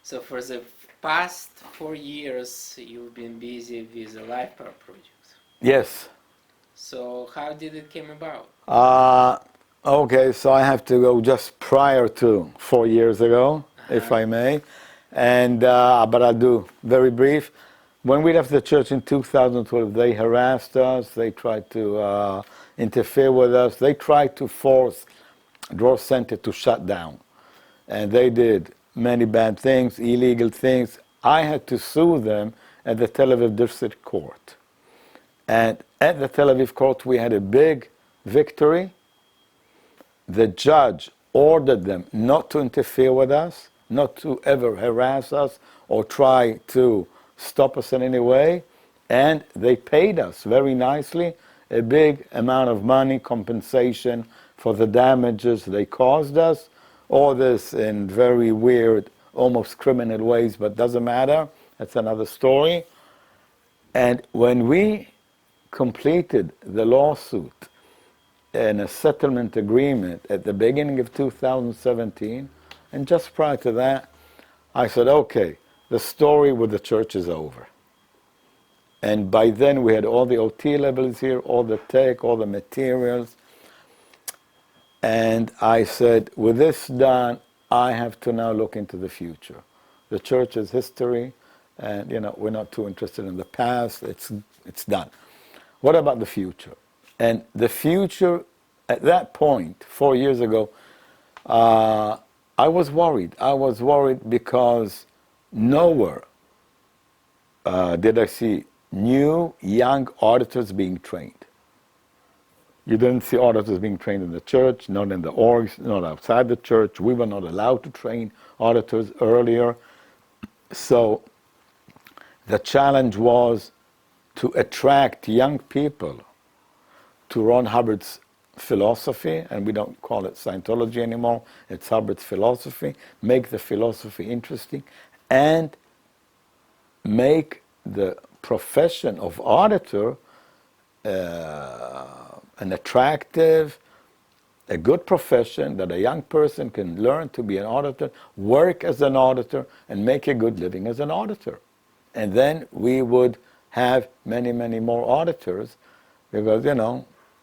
So for the past 4 years, you've been busy with the LifePower project. Yes. So how did it came about? Okay, so I have to go just prior to 4 years ago, if I may. And but I'll do very brief. When we left the church in 2012, they harassed us. They tried to interfere with us. They tried to force Draw Center to shut down. And they did many bad things, illegal things. I had to sue them at the Tel Aviv District Court. And at the Tel Aviv court, we had a big victory. The judge ordered them not to interfere with us, not to ever harass us or try to stop us in any way. And they paid us very nicely a big amount of money, compensation for the damages they caused us. All this in very weird, almost criminal ways, but doesn't matter. That's another story. And when we completed the lawsuit and a settlement agreement at the beginning of 2017, and just prior to that, I said, okay, the story with the church is over. And by then we had all the OT levels here, all the tech, all the materials. And I said, with this done, I have to now look into the future. The church is history, and we're not too interested in the past. It's done. What about the future? And the future, at that point, 4 years ago, I was worried. I was worried because nowhere did I see new, young auditors being trained. You didn't see auditors being trained in the church, not in the orgs, not outside the church. We were not allowed to train auditors earlier. So the challenge was to attract young people to Ron Hubbard's philosophy, and we don't call it Scientology anymore, it's Hubbard's philosophy, make the philosophy interesting, and make the profession of auditor an attractive, a good profession that a young person can learn to be an auditor, work as an auditor, and make a good living as an auditor. And then we would have many, many more auditors because,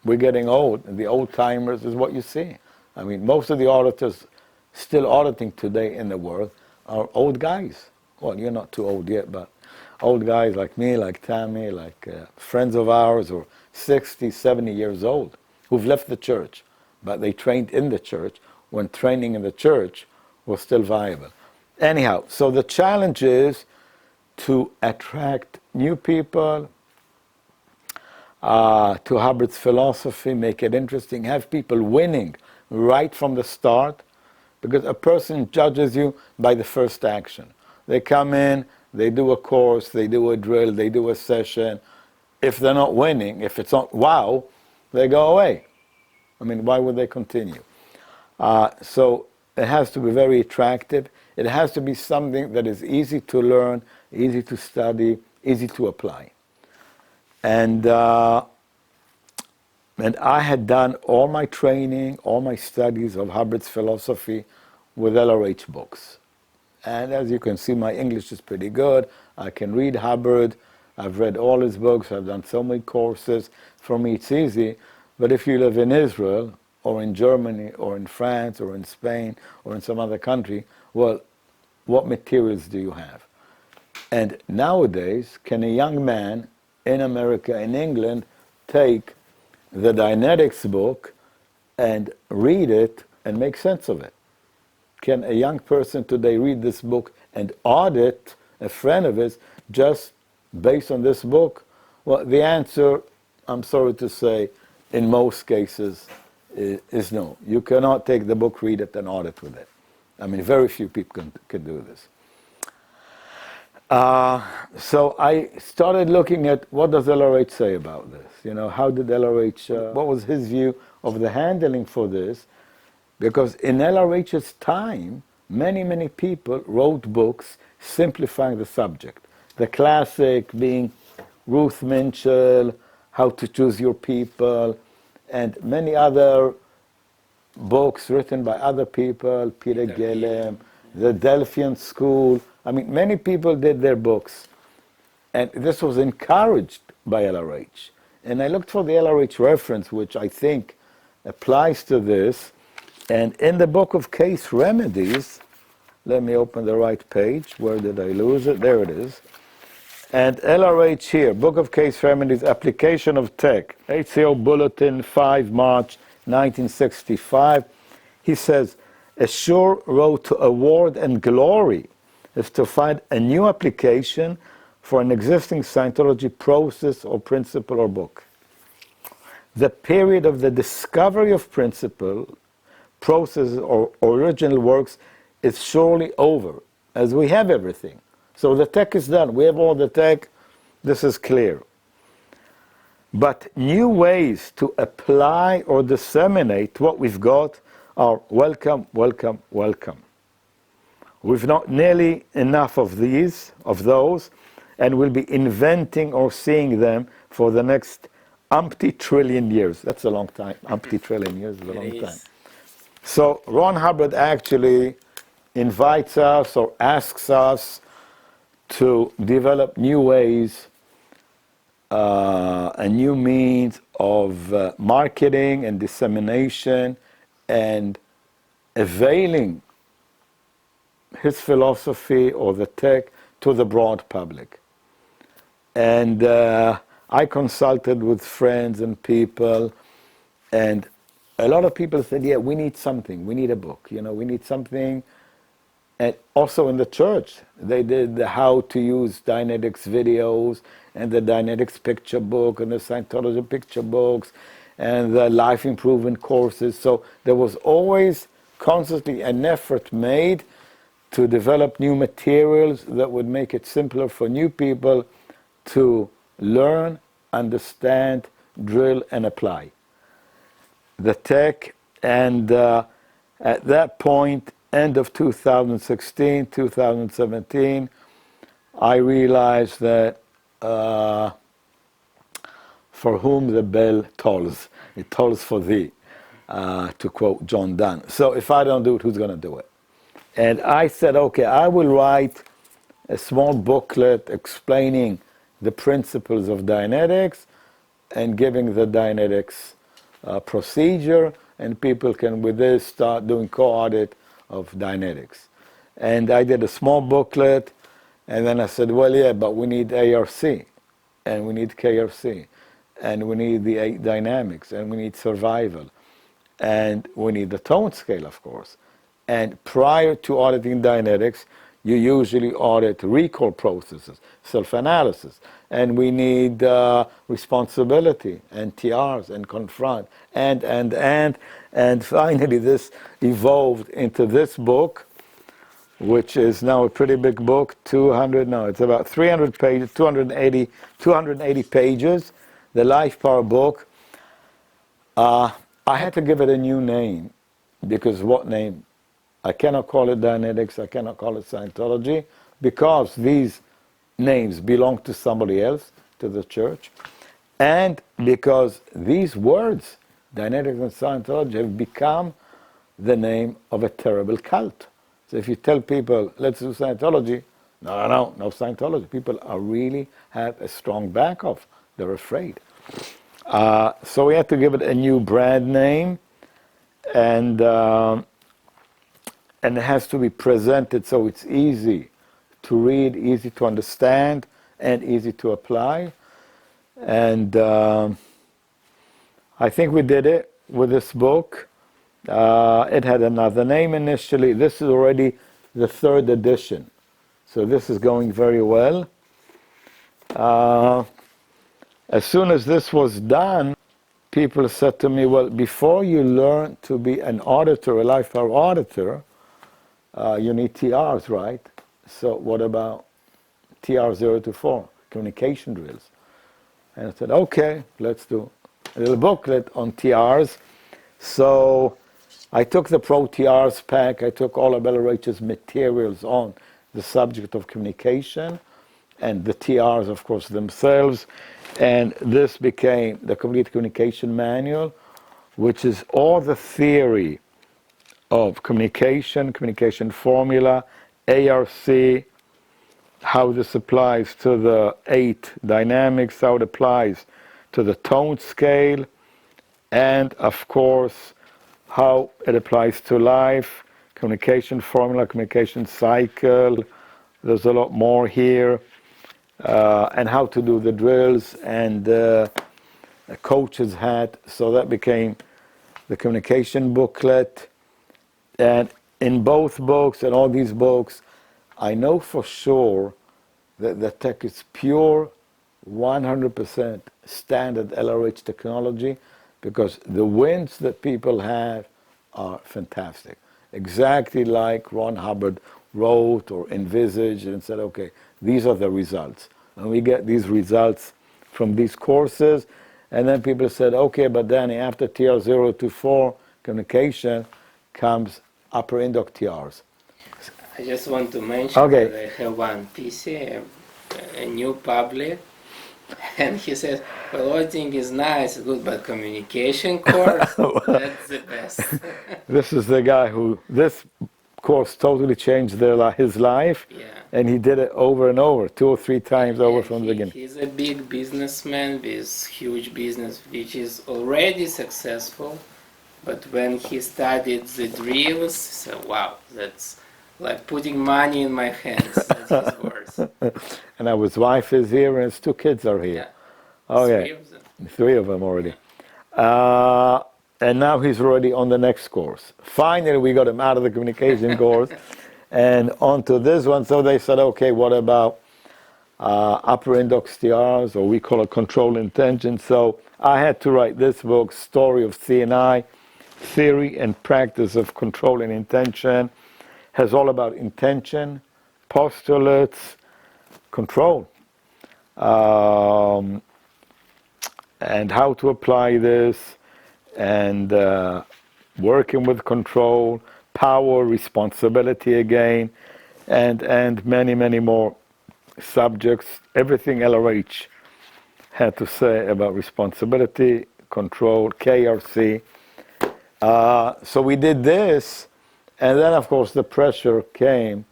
we're getting old, and the old timers is what you see. I mean, most of the auditors still auditing today in the world are old guys. Well, you're not too old yet, but old guys like me, like Tammy, like friends of ours who are 60, 70 years old, who've left the church, but they trained in the church when training in the church was still viable. Anyhow, so the challenge is to attract new people to Hubbard's philosophy, make it interesting, have people winning right from the start, because a person judges you by the first action. They come in, they do a course, they do a drill, they do a session. If they're not winning, if it's not wow, they go away. I mean, why would they continue? So it has to be very attractive. It has to be something that is easy to learn, easy to study, easy to apply. And I had done all my training, all my studies of Hubbard's philosophy with LRH books. And as you can see, my English is pretty good. I can read Hubbard. I've read all his books. I've done so many courses. For me, it's easy. But if you live in Israel, or in Germany, or in France, or in Spain, or in some other country, well, what materials do you have? And nowadays, can a young man in America, in England, take the Dianetics book and read it and make sense of it? Can a young person today read this book and audit a friend of his just based on this book? Well, the answer, I'm sorry to say, in most cases is no. You cannot take the book, read it, and audit with it. I mean, very few people can do this. So I started looking at what does LRH say about this? How did LRH, what was his view of the handling for this? Because in LRH's time, many, many people wrote books simplifying the subject. The classic being Ruth Minchell, How to Choose Your People, and many other books written by other people, Peter Gillem, the Delphian School, I mean, many people did their books, and this was encouraged by LRH. And I looked for the LRH reference, which I think applies to this. And in the book of case remedies, let me open the right page. Where did I lose it? There it is. And LRH here, Book of Case Remedies, Application of Tech, HCO Bulletin, 5 March 1965. He says, a sure road to award and glory is to find a new application for an existing Scientology process or principle or book. The period of the discovery of principle, processes, or original works is surely over, as we have everything. So the tech is done. We have all the tech. This is clear. But new ways to apply or disseminate what we've got are welcome, welcome, welcome. We've not nearly enough of those, and we'll be inventing or seeing them for the next umpty trillion years. That's a long time. Umpty trillion years is a long time. So Ron Hubbard actually invites us or asks us to develop new ways and new means of marketing and dissemination and availing his philosophy or the tech to the broad public. And I consulted with friends and people, and a lot of people said, yeah, we need something. We need a book. You know, we need something. And also in the church, they did the how to use Dynetics videos and the Dynetics picture book and the Scientology picture books and the life improvement courses. So there was always constantly an effort made to develop new materials that would make it simpler for new people to learn, understand, drill, and apply the tech. And at that point, end of 2016, 2017, I realized that for whom the bell tolls, it tolls for thee, to quote John Donne. So if I don't do it, who's going to do it? And I said, okay, I will write a small booklet explaining the principles of Dianetics and giving the Dianetics procedure, and people can with this start doing co-audit of Dianetics. And I did a small booklet, and then I said, well, yeah, but we need ARC, and we need KRC, and we need the 8 dynamics, and we need survival, and we need the tone scale, of course. And prior to auditing Dianetics, you usually audit recall processes, self-analysis, and we need responsibility, and TRs, and confront, and finally this evolved into this book, which is now a pretty big book, it's about 300 pages, 280 pages, the LifePower book. I had to give it a new name, because what name? I cannot call it Dianetics, I cannot call it Scientology, because these names belong to somebody else, to the church, and because these words, Dianetics and Scientology, have become the name of a terrible cult. So if you tell people, let's do Scientology, no Scientology. People are really have a strong back-off. They're afraid. So we had to give it a new brand name, and it has to be presented so it's easy to read, easy to understand, and easy to apply. And I think we did it with this book. It had another name initially. This is already the 3rd edition. So this is going very well. As soon as this was done, people said to me, well, before you learn to be an auditor, a LifePower auditor, you need TRs, right? So what about TR 0 to 4, communication drills? And I said, okay, let's do a little booklet on TRs. So I took the Pro TRs pack, I took all of LRH's materials on the subject of communication, and the TRs, of course, themselves. And this became the Complete Communication Manual, which is all the theory of communication, communication formula, ARC, how this applies to the 8 dynamics, how it applies to the tone scale, and of course how it applies to life, communication formula, communication cycle. There's a lot more here, and how to do the drills, and a coach's hat. So that became the communication booklet. And in both books and all these books, I know for sure that the tech is pure 100% standard LRH technology, because the wins that people have are fantastic. Exactly like Ron Hubbard wrote or envisaged and said, okay, these are the results. And we get these results from these courses. And then people said, okay, but Dani, after TR0 to 4 communication comes upper indoc TRs. I just want to mention that I have one PC, a new public, and he says, piloting is nice, good, but communication course, that's the best. This is the guy who, this course totally changed his life, and he did it over and over, 2 or 3 times over from the beginning. He's a big businessman with huge business, which is already successful, but when he studied the drills, he said, wow, that's like putting money in my hands. That's his words. And now his wife is here and his 2 kids are here. Yeah. Okay. 3 of them. 3 of them already. And now he's already on the next course. Finally, we got him out of the communication course and onto this one. So they said, okay, what about upper index TRs, or we call it control intention. So I had to write this book, Story of CNI, Theory and Practice of Controlling Intention. Has all about intention, postulates, control, and how to apply this, and working with control, power, responsibility again, and many, many more subjects. Everything LRH had to say about responsibility, control, KRC. So we did this. And then, of course, the pressure came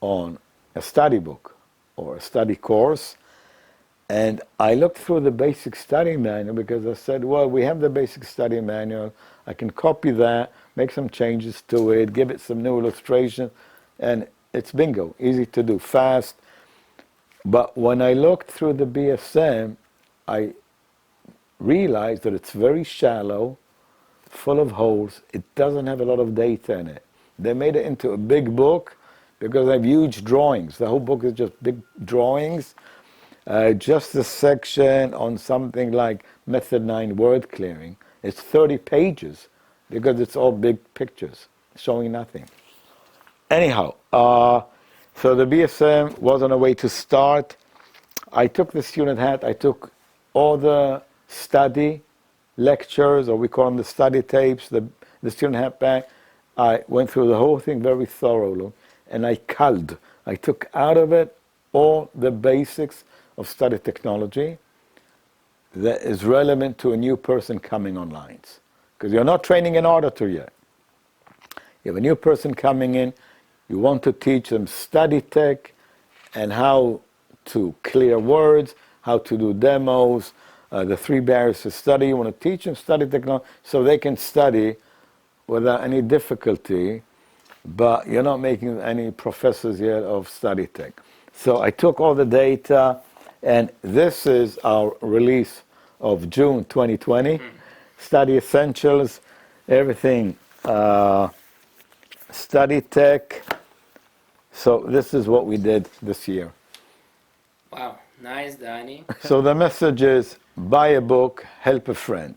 on a study book or a study course. And I looked through the basic study manual because I said, well, we have the basic study manual. I can copy that, make some changes to it, give it some new illustration, and it's bingo, easy to do, fast. But when I looked through the BSM, I realized that it's very shallow, full of holes. It doesn't have a lot of data in it. They made it into a big book because I have huge drawings. The whole book is just big drawings. Just a section on something like Method 9 word clearing. It's 30 pages because it's all big pictures showing nothing. Anyhow, so the BSM was on a way to start. I took the student hat. I took all the study lectures, or we call them the study tapes, the student hat back. I went through the whole thing very thoroughly, and I culled. I took out of it all the basics of study technology that is relevant to a new person coming on lines. Because you're not training an auditor yet. You have a new person coming in, you want to teach them study tech and how to clear words, how to do demos, the 3 barriers to study. You want to teach them study technology so they can study without any difficulty, but you're not making any professors yet of study tech. So I took all the data, and this is our release of June 2020. Study Essentials, everything, study tech. So this is what we did this year. Wow, nice, Dani. So the message is, buy a book, help a friend.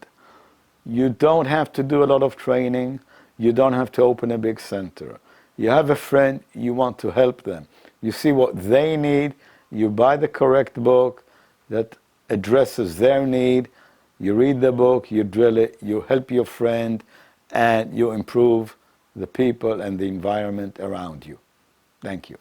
You don't have to do a lot of training. You don't have to open a big center. You have a friend, you want to help them. You see what they need, you buy the correct book that addresses their need, you read the book, you drill it, you help your friend, and you improve the people and the environment around you. Thank you.